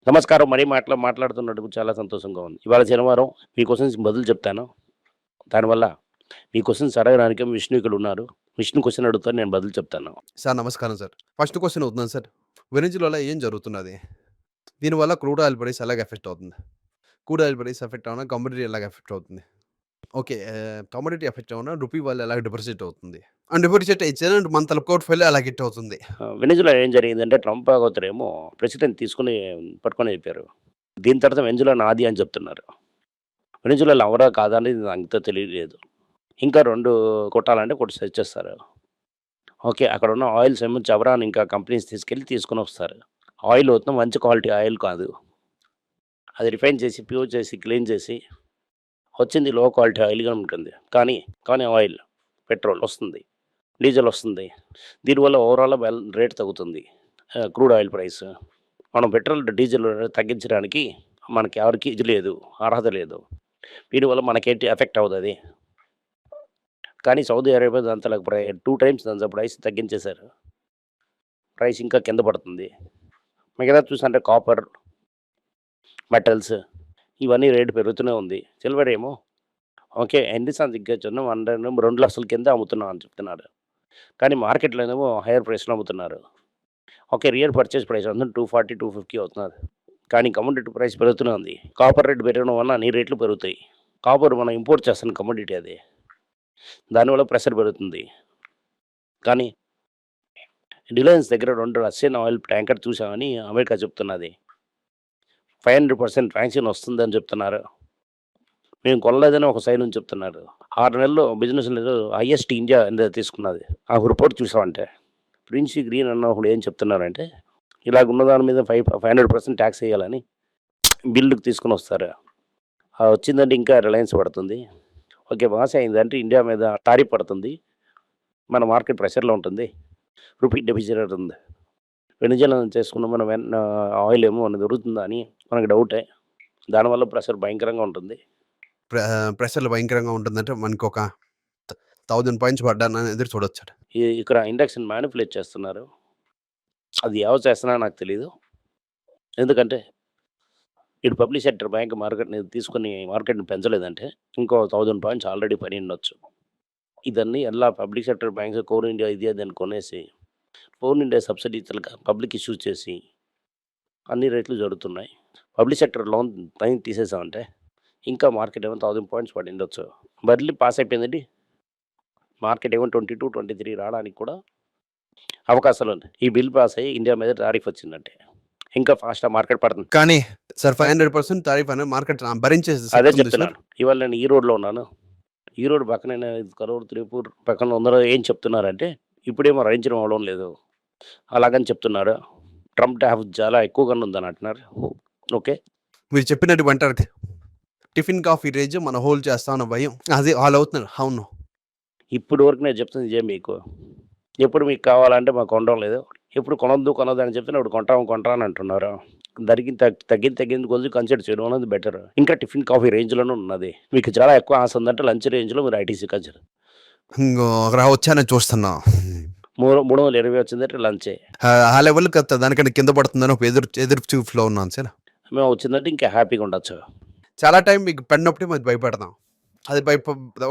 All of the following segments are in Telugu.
నమస్కారం. మరీ మాట్లాడుతున్నందుకు చాలా సంతోషంగా ఉంది. ఇవాళ శనివారం మీ క్వెషన్స్ బదులు చెప్తాను. దానివల్ల మీ క్వెషన్స్ అడగడానికి విష్ణు ఇక్కడ ఉన్నారు. విష్ణు క్వెషన్ అడుగుతారు. నేను బదులు చెప్తాను. సార్ నమస్కారం సార్. ఫస్ట్ క్వెషన్ అవుతున్నాను సార్. వెనిజులాలో ఏం జరుగుతున్నది? దీనివల్ల క్రూడ్ ఆయిల్ ప్రైస్ ఎలాగ ఎఫెక్ట్ అవుతుంది? క్రూడ్ ఆయిల్ ప్రైస్ ఎఫెక్ట్ అవ్వనా కమోడిటీ ఎలాగ ఎఫెక్ట్ అవుతుంది? ఓకే. కమోడిటీ ఎఫెక్ట్ అవ్వనా రూపీ వల్ల ఎలాగ డిప్రిషియేట్ అవుతుంది? అండ్ డిప్రిషియేట్ అయితే మన తల పోర్ట్‌ఫోలియో ఎలాగ హిట్ అవుతుంది? వెనిజులా ఏం జరిగిందంటే ట్రంప్ అతనేమో ప్రెసిడెంట్ తీసుకొని పట్టుకొని వెళ్ళిపోయారు. దీని తర్వాత వెనిజులా నాది అని చెప్తున్నారు. వెనిజులాలో ఎవరా కాదా అనేది నాకు తెలియలేదు. ఇంకా 2 కొట్టాలంటే కొట్టి తెచ్చేస్తారు. ఓకే. అక్కడ ఉన్న ఆయిల్స్ ఏమో చవరాన్ ఇంకా కంపెనీస్ తీసుకొని వస్తారు. ఆయిల్ మొత్తం మంచి క్వాలిటీ ఆయిల్ కాదు. అది రిఫైన్ చేసి, ప్యూర్ చేసి, క్లీన్ చేసి వచ్చింది లో క్వాలిటీ ఆయిల్‌గా ఉంటుంది. కానీ ఆయిల్, పెట్రోల్ వస్తుంది. డీజిల్ వస్తుంది. దీనివల్ల ఓవరాల్‌గా రేట్ తగ్గుతుంది. Crude oil price. మనం పెట్రోల్, డీజిల్ తగ్గించడానికి మనకి ఎవరికీ ఇది లేదు. అర్హత లేదు. దీనివల్ల మనకేంటి ఎఫెక్ట్ అవుతది. కానీ సౌదీ అరేబియా దాంతలకు 2 టైమ్స్ దాని ప్రైస్ తగ్గించేశారు. ప్రైస్ ఇంకా కింద పడుతుంది. మిగతా చూసుకుంటే కాపర్, మెటల్స్ ఇవన్నీ రేటు పెరుగుతూనే ఉంది. సిల్వర్ ఏమో ఓకే. ఎన్నిసార్లు తగ్గొచ్చును 2,00,000 కింద అమ్ముతున్నాం అని చెప్తున్నారు. కానీ మార్కెట్‌లోనేమో హైయర్ ప్రైస్‌లో అమ్ముతున్నారు. ఓకే. రియల్ పర్చేస్ ప్రైస్ అందరూ 240, 250 అవుతున్నది. కానీ కమోడిటీ ప్రైస్ పెరుగుతూనే ఉంది. కాపర్ రేట్ పెరగడం వల్ల అన్ని రేట్లు పెరుగుతాయి. కాపర్ మనం ఇంపోర్ట్ చేస్తున్న కమోడిటీ అది. దానివల్ల ప్రెషర్ పెరుగుతుంది. కానీ రిలయన్స్ దగ్గర 2 రష్యన్ ఆయిల్ ట్యాంకర్ చూసామని అమెరికా చెప్తున్నది. 500% వ్యాక్సిన్ వస్తుందని చెప్తున్నారు. మేము కొనలేదని ఒక సైడ్ నుంచి చెప్తున్నారు. 6 నెలల్లో బిజినెస్ హైయెస్ట్ ఇండియా తీసుకున్నది. ఆ రిపోర్ట్ చూసామంటే ప్రిన్సీ గ్రీన్ అన్న ఒకడు ఏం చెప్తున్నారంటే ఇలాగున్న దాని మీద 500% ట్యాక్స్ వేయాలని బిల్లుకి తీసుకొని వస్తారు. వచ్చిందంటే ఇంకా రిలయన్స్ పడుతుంది. ఓకే. పాస్ అయిందంటే ఇండియా మీద టారిఫ్ పడుతుంది. మన మార్కెట్ ప్రెషర్‌లో ఉంటుంది. రూపీ డెఫిసిట్ ఉంది. వెనిజులా చేసుకున్న మన ఆయిల్ ఏమో దొరుకుతుందా అని మనకు డౌటే. దానివల్ల ప్రెషర్ భయంకరంగా ఉంటుంది. ప్రెషర్‌లు భయంకరంగా ఉంటుందంటే మనకొక 1000 పాయింట్స్ పడ్డానని ఎదురు చూడొచ్చట. ఇక్కడ ఇండెక్స్‌ని మానిప్యులేట్ చేస్తున్నారు. అది ఎవరు చేస్తున్నారో నాకు తెలీదు. ఎందుకంటే ఇటు పబ్లిక్ సెక్టర్ బ్యాంక్ మార్కెట్‌ని తీసుకొని మార్కెట్‌ని పెంచలేదంటే ఇంకో 1000 పాయింట్స్ ఆల్రెడీ పడియుండొచ్చు. ఇదన్నీ ఎలా public sector banks core India ఇది అది అని కొనేసి core India subsidy public issue చేసి అన్ని రేట్లు జరుగుతున్నాయి. పబ్లిక్ సెక్టర్ లోన్ పైన తీసేసామంటే ఇంకా మార్కెట్ ఏమో 1000 పాయింట్స్ పడిండొచ్చు. మళ్ళీ పాస్ అయిపోయిందండి. మార్కెట్ ఏమో 22, 23 రావడానికి కూడా అవకాశాలు ఉన్నాయి. ఈ బిల్ పాస్ అయ్యి ఇండియా మీద టారిఫ్ వచ్చిందంటే ఇంకా ఫాస్ట్‌గా మార్కెట్ పడుతుంది. కానీ సార్ 500% టారిఫ్ అనేది మార్కెట్ భరించేసి అదే చెప్తున్నాను. ఇవాళ నేను ఈరోడ్‌లో ఉన్నాను. ఈరోడ్ పక్కనే కరూర్, త్రిపూర్ పక్కన అందరూ ఏం చెప్తున్నారంటే ఇప్పుడేమో రైంచడం అవ్వడం లేదు. అలాగని చెప్తున్నారు. ట్రంప్ టారిఫ్ చాలా ఎక్కువగానే ఉందని అంటున్నారు. ఓకే. మీరు చెప్పినట్టు అంటారు. టిఫిన్, కాఫీ రేంజ్ మనం హోల్డ్ చేస్తామన్న భయం. అది ఆల్ అవుతున్నారు. అవును. ఇప్పుడు వరకు నేను చెప్తుంది ఇదే మీకు. ఎప్పుడు మీకు కావాలంటే మాకు కొనడం లేదు. ఎప్పుడు కొనొద్దు అని చెప్తే ఇప్పుడు కొంటా అని అంటున్నారు. తగ్గింది కొద్దిగా కన్సిడర్ చేయడం అనేది బెటర్. ఇంకా టిఫిన్, కాఫీ రేంజ్‌లోనే ఉన్నది. మీకు చాలా ఎక్కువ ఆశ ఉందంటే లంచ్ రేంజ్‌లో మీరు ఐటీసీ కన్సిడర్. వచ్చానని చూస్తున్నా. 320 వచ్చిందంటే లంచే. ఆ లెవెల్‌కి దానికంటే కింద పడుతుందని ఒక ఎదురు చూపులో ఉన్నాను సార్. మేము వచ్చిందంటే ఇంకా హ్యాపీగా ఉండొచ్చు. చాలా టైం మీకు పడినప్పుడే మరి భయపడతాం. అది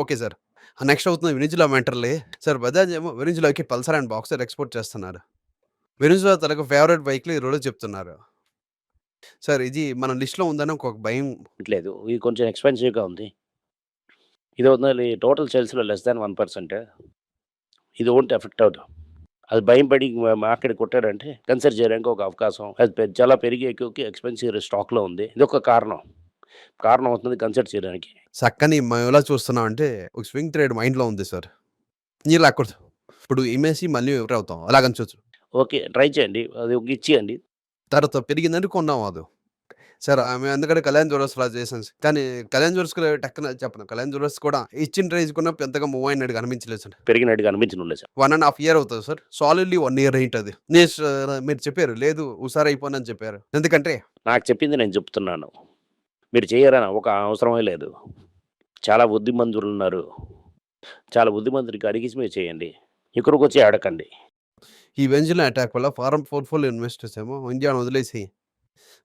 ఓకే సార్. నెక్స్ట్ అవుతుంది వెనిజులా మ్యాటర్‌లే. సార్ బజాజ్ ఏమో వెనిజులాకి పల్సర్ అండ్ బాక్సర్ ఎక్స్‌పోర్ట్ చేస్తున్నారు. వెనిజులా తనకు ఫేవరెట్ బైక్‌లు ఈ రోజు చెప్తున్నారు. సార్ ఇది మన లిస్ట్‌లో ఉందని ఒక భయం. లేదు. ఇది కొంచెం ఎక్స్‌పెన్సివ్‌గా ఉంది. ఇది ఉన్నది టోటల్ సేల్స్‌లో లెస్ దాన్ 1%. ఇది వోంట్ ఎఫెక్ట్ అవుట్. అది భయం పడి మార్కెట్ కొట్టారంటే కన్సిడర్ చేయడానికి ఒక అవకాశం. అది చాలా పెరిగి ఎక్కువకి ఎక్స్‌పెన్సివ్ స్టాక్‌లో ఉంది. ఇదొక కారణం అవుతుంది కన్సిడర్ చేయడానికి. చక్కని మేము ఎలా చూస్తున్నాం అంటే ఒక స్వింగ్ ట్రేడ్ మైండ్‌లో ఉంది సార్. నీకు లాక్కూడదు. ఇప్పుడు ఇమేసి మళ్ళీ ఎవరు అవుతాం అలాగనుకోవచ్చు. ఓకే. ట్రై చేయండి. అది ఇచ్చేయండి. తర్వాత పెరిగిందంటే కొన్నాం అది. సార్ మేము అందుకనే కళ్యాణ్ జ్యువెలర్స్‌లో చేసాం సార్. కానీ కళ్యాణ్ జ్యువెలర్స్‌కి టక్కున చెప్పను. కళ్యాణ్ జ్యువెలర్స్ కూడా ఇచ్చిన రేంజ్ కన్నా పెద్దగా మూవ్ అయినట్టుగా అనిపించలేదు సార్. పెరిగినట్టుగా అనిపించడం లేదు సార్. 1 ½ ఇయర్ అవుతది సార్. సాలిడ్‌లీ 1 ఇయర్ అయింటది. మీరు చెప్పారు లేదు హుషారైపోనని చెప్పారు. ఎందుకంటే నాకు చెప్పింది నేను చెప్తున్నాను. మీరు చేయరని ఒక అవసరమే లేదు. చాలా బుద్ధిమంతులున్నారు. చాలా బుద్ధిమంతుడికి అడిగేసి మీరు చేయండి. ఇక్కడికొచ్చి అడగండి. ఈ వెంజులా అటాక్ వల్ల ఫారెన్ పోర్ట్‌ఫోలియో ఇన్వెస్టర్స్ ఏమో ఇండియాను వదిలేసి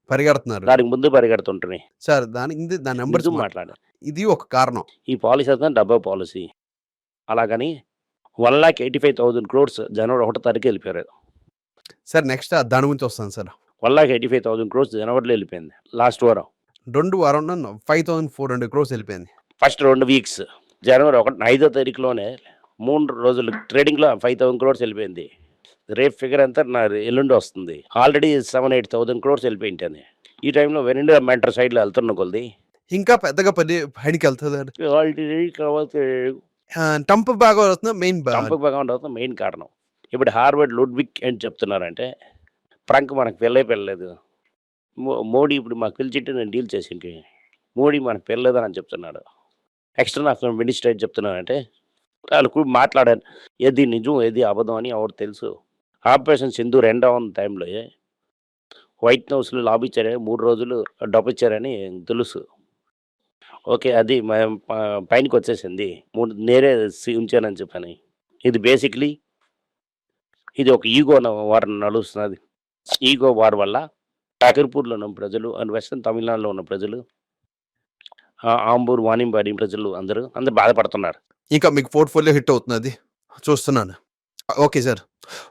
పరిగెడుతున్నారు. దానికి ముందు పరిగెడుతుంటున్నాయి. సార్ దాని నంబర్స్ నిజం మాట్లాడు. ఇది ఒక కారణం. ఈ పాలసీ అంతా డబ్బా పాలసీ. అలాగని 1,85,000 క్రోర్స్ జనవరి 1 తారీఖు వెళ్ళిపోయారు. సార్ నెక్స్ట్ దాని గురించి వస్తాను సార్. 1,85,000 క్రోర్స్ జనవరిలో వెళ్ళిపోయింది. లాస్ట్ వారం. 2 వారంలో 5,400 క్రోర్స్ వెళ్ళిపోయింది. First 2 weeks. జనవరి 5వ తారీఖులోనే 3 రోజులు ట్రేడింగ్‌లో 5,000 క్రోర్స్ వెళ్ళిపోయింది. రేపు ఫిగర్ ఎంత నా ఎల్లుండి వస్తుంది. ఆల్రెడీ 7,000-8,000 క్రోర్స్ వెళ్ళిపోయింటని. ఈ టైంలో వెనిండా మెంటర్ సైడ్‌లో వెళ్తున్న కొలది ఇంకా పెద్దగా పైనకెళ్తదండి. ఆల్రెడీ కావాల్సి ట్రంప్ బాగా వస్తున్నా మెయిన్ ట్రంప్ బాగా మెయిన్ కారణం. ఇప్పుడు హార్వర్డ్ లుడ్విక్ ఏం చెప్తున్నారంటే ఫ్రాంక్ మనకు పెళ్ళలేదు. మోడీ ఇప్పుడు మాకు పిలిచింటే నేను డీల్ చేసింటి. మోడీ మనకు పెళ్ళలేదని చెప్తున్నాడు. ఎక్స్టర్నల్ అఫేర్స్ మినిస్టర్ ఏం చెప్తున్నారంటే వాళ్ళు మాట్లాడారు. ఏది నిజం ఏది అబద్ధం అని ఎవరు తెలుసు. ఆపరేషన్ సింధూర్ ఎండ్ అవున టైంలో వైట్ హౌస్లో లాబీ ఇచ్చారని 3 రోజులు డబ్బు ఇచ్చారని తెలుసు. ఓకే. అది పైనకి వచ్చేసింది. నేనే ఉంచానని చెప్పని. ఇది బేసిక్లీ ఇది ఒక ఈగో వార్ నడుస్తున్నది. ఈగో వార్ వల్ల ఠాకర్పూర్లో ఉన్న ప్రజలు అండ్ వెస్టర్న్ తమిళనాడులో ఉన్న ప్రజలు, ఆంబూర్ వాణింబాడి ప్రజలు అందరూ బాధపడుతున్నారు. ఇంకా మీకు పోర్ట్‌ఫోలియో హిట్ అవుతున్నది. చూస్తున్నాను. Okay sir.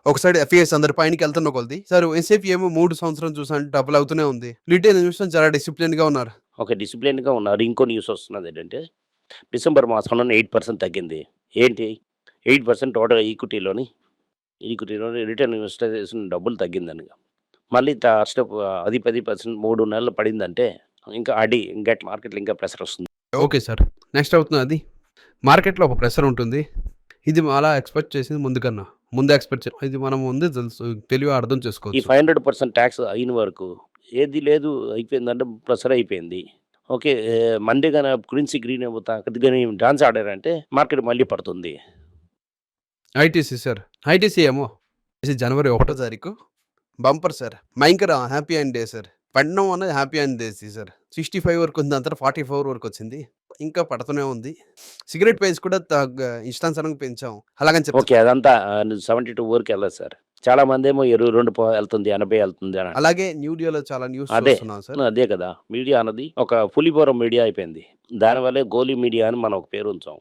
ఒక సైడ్ ఎఫ్ఐఎస్ అందరి పైనకెళ్తున్న కొలది. సార్ ఎస్ఐపి ఏమో 3 సంవత్సరం చూసాను డబుల్ అవుతూనే ఉంది. రిటైల్ ఇన్వెస్టర్స్ చాలా డిసిప్లిన్‌గా ఉన్నారు. ఒక డిసిప్లిన్‌గా ఉన్నారు. ఇంకో న్యూస్ వస్తున్నది ఏంటంటే డిసెంబర్ మాసంలో 8% తగ్గింది. ఏంటి 8% టోటల్ ఈక్విటీలోని రిటైల్ ఇన్వెస్టర్స్ డబ్బులు తగ్గిందని. మళ్ళీ అది 10% 3 నెలలు పడిందంటే ఇంకా మార్కెట్‌లో ఇంకా ప్రెషర్ వస్తుంది. Okay sir. నెక్స్ట్ అవుతున్నది మార్కెట్‌లో ఒక ప్రెషర్ ఉంటుంది. ఇది అలా ఎక్స్‌పెక్ట్ చేసింది ముందే ఎక్స్‌పెక్ట్ ఇది మనం ముందే తెలుసు తెలివిగా అర్థం ఈ చేసుకోవచ్చు. 500% ట్యాక్స్ అయిన వరకు ఏది లేదు అయిపోయిందంటే ప్రెషర్ అయిపోయింది. ఓకే. మండే గాని క్విన్సీ గ్రీన్ కొద్దిగా డాన్స్ ఆడారంటే మార్కెట్ మళ్ళీ పడుతుంది. ITC sir. ఐటీసీ ఏమో జనవరి 1 తారీఖు బంపర్ సార్. భయంకర హ్యాపీ అండ్ డే సార్. పడడం అన్నది హ్యాపీ అండ్ డే సార్. 65 వరకు ఉంది. దాని తర్వాత 44 వరకు వచ్చింది. ఇంకా పడుతూనే ఉంది. సిగరెట్ ప్రైస్ కూడా ఇష్టానుసారంగా పెంచాం. అలాగని చెప్తాను. ఓకే. అదంతా 72 వరకు వెళ్ళదు సార్. చాలా మందేమో 22 వెళ్తుంది, 80 వెళ్తుంది అని. అలాగే న్యూడియోలో చాలా న్యూస్ అదే. చూస్తున్నాం సార్. అదే కదా! మీడియా అన్నది ఒక పులిహోర మీడియా అయిపోయింది. దానివల్లే గోలీ మీడియా అని మనం ఒక పేరు ఉంచాం.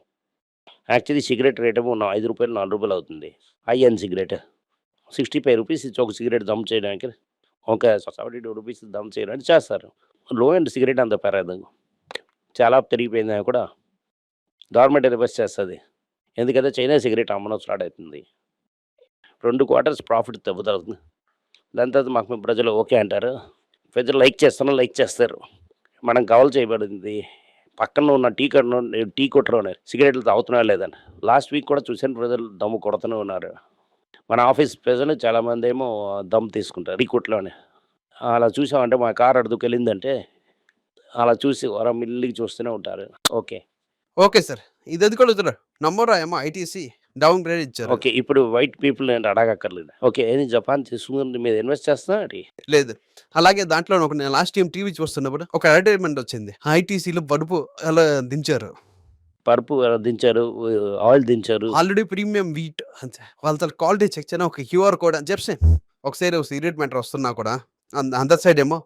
యాక్చువల్లీ సిగరెట్ రేట్ ఏమో రూ. 5 రూ. 4 అవుతుంది. IN cigarette. ₹65 ఇచ్చి ఒక సిగరెట్ దమ్ చేయడానికి ఒక ₹72 దమ్ చేయడానికి చేస్తారు. లో ఎండ్ సిగరెట్ అంత పెరగదు. చాలా పెరిగిపోయిందని కూడా గవర్నమెంట్ రిక్వెస్ట్ చేస్తది. ఎందుకంటే చైనా సిగరెట్ అమ్మడం స్టార్ట్ అవుతుంది. 2 క్వార్టర్స్ ప్రాఫిట్ దెబ్బతగుతుంది. దాని తర్వాత మాకు ప్రజలు ఓకే అంటారు. ప్రజలు లైక్ చేస్తారు. మనం కవర్ చేయబడింది. పక్కన ఉన్న టీ కొట్టులోనే సిగరెట్లు తాగుతున్నారా లేదని. లాస్ట్ వీక్ కూడా చూసాను ప్రజలు దమ్ము కొడుతూనే ఉన్నారు. మన ఆఫీస్ ప్రజలు చాలామంది ఏమో దమ్ తీసుకుంటారు టీ కొట్టులోనే. అలా చూసామంటే మా కారు అడుగుకెళ్ళిందంటే అలా చూసి మిల్లికి చూస్తూనే ఉంటారు. ఓకే. Okay sir. ఇది కూడా అడుగుతున్నారు. నమ్మరా ఏమో ఐటీసీ డౌన్ గ్రేడ్ ఇచ్చారు. ఓకే. ఇప్పుడు వైట్ పీపుల్ నేను అడగక్కర్లేదు. ఓకే. ఏది జపాన్ తీసుకుని మీద ఇన్వెస్ట్ చేస్తున్నా ఏంటి? లేదు. అలాగే దాంట్లో నేను లాస్ట్ టైం టీవీ చూస్తున్నప్పుడు ఒక అడ్వర్టైజ్‌మెంట్ వచ్చింది. ఐటీసీలో బల్బు అలా దించారు. పరుపు దించారు. ఆయిల్ దించారు. ఆల్రెడీ ప్రీమియం వీట్ వాళ్ళ క్వాలిటీ చెక్ చేయడం ఒక క్యూఆర్ కోడ్ అని చెప్పి ఒకసారి ఒక సిగరెట్ మ్యాటర్ వస్తున్నా కూడా అందర్ సైడ్ ఏమో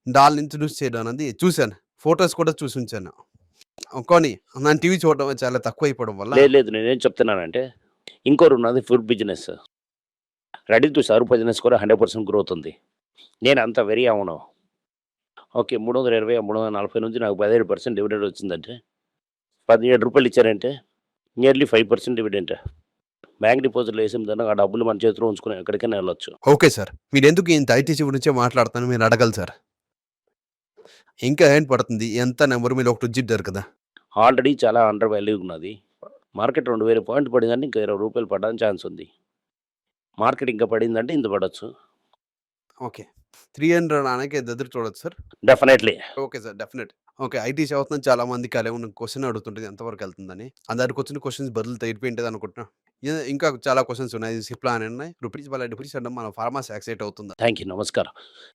డాల్ ఇంట్రడ్యూస్ చేయడం అనేది చూశాను. ఫోటోస్ కూడా చూసి ఉంచాను. కొని నేను టీవీ చూడడం చాలా తక్కువ అయిపోవడం వల్ల లేదు నేనేం చెప్తున్నానంటే ఇంకోటి ఉన్నది food business. Ready to serve business కూడా 100% గ్రోత్ ఉంది. నేను అంత వెరీ అవును. ఓకే. 320, 340 నుంచి నాకు 17% డివిడెండ్ వచ్చిందంటే ₹17 ఇచ్చారంటే నియర్లీ 5% డివిడెంట్. బ్యాంక్ డిపాజిట్లు వేసిన తర్వాత ఆ డబ్బులు మన చేతిలో ఉంచుకుని ఎక్కడికైనా వెళ్ళొచ్చు. Okay sir. మీరు ఎందుకు ఇంత ఐటీసీ గురించే మాట్లాడుతాను మీరు అడగాలి సార్. ఇంకా ఏం పడుతుంది? ఎంత నెంబర్ మీద ఒక డిజిట్ కదా. ఆల్రెడీ చాలా అండర్ వాల్యూ ఉన్నది. మార్కెట్ 2000 పాయింట్లు పడిందంటే ఇంకా ₹20 పడడానికి ఛాన్స్ ఉంది. మార్కెట్ ఇంకా పడిందంటే ఇంత పడొచ్చు. ఓకే. 300 రానికి ఎదురు చూడొచ్చు sir. Definitely. Okay sir. Definite. Okay. ITC అవుతుందని చాలా మందికి అలా ఉన్న క్వశ్చన్ అడుగుతుంటది ఎంతవరకు వెళ్తుందని. దానికి వచ్చిన క్వశ్చన్స్ బదులు తెగిపోయింటది అనుకుంటున్నా. ఇంకా చాలా క్వశ్చన్స్ ఉన్నాయి. సిప్లా అని ఉన్నాయి. రూపీస్ వాళ్ళ డిప్రిసియేషన్ మన ఫార్మాస్ యాక్సైట్ అవుతుందా? Thank you. నమస్కారం.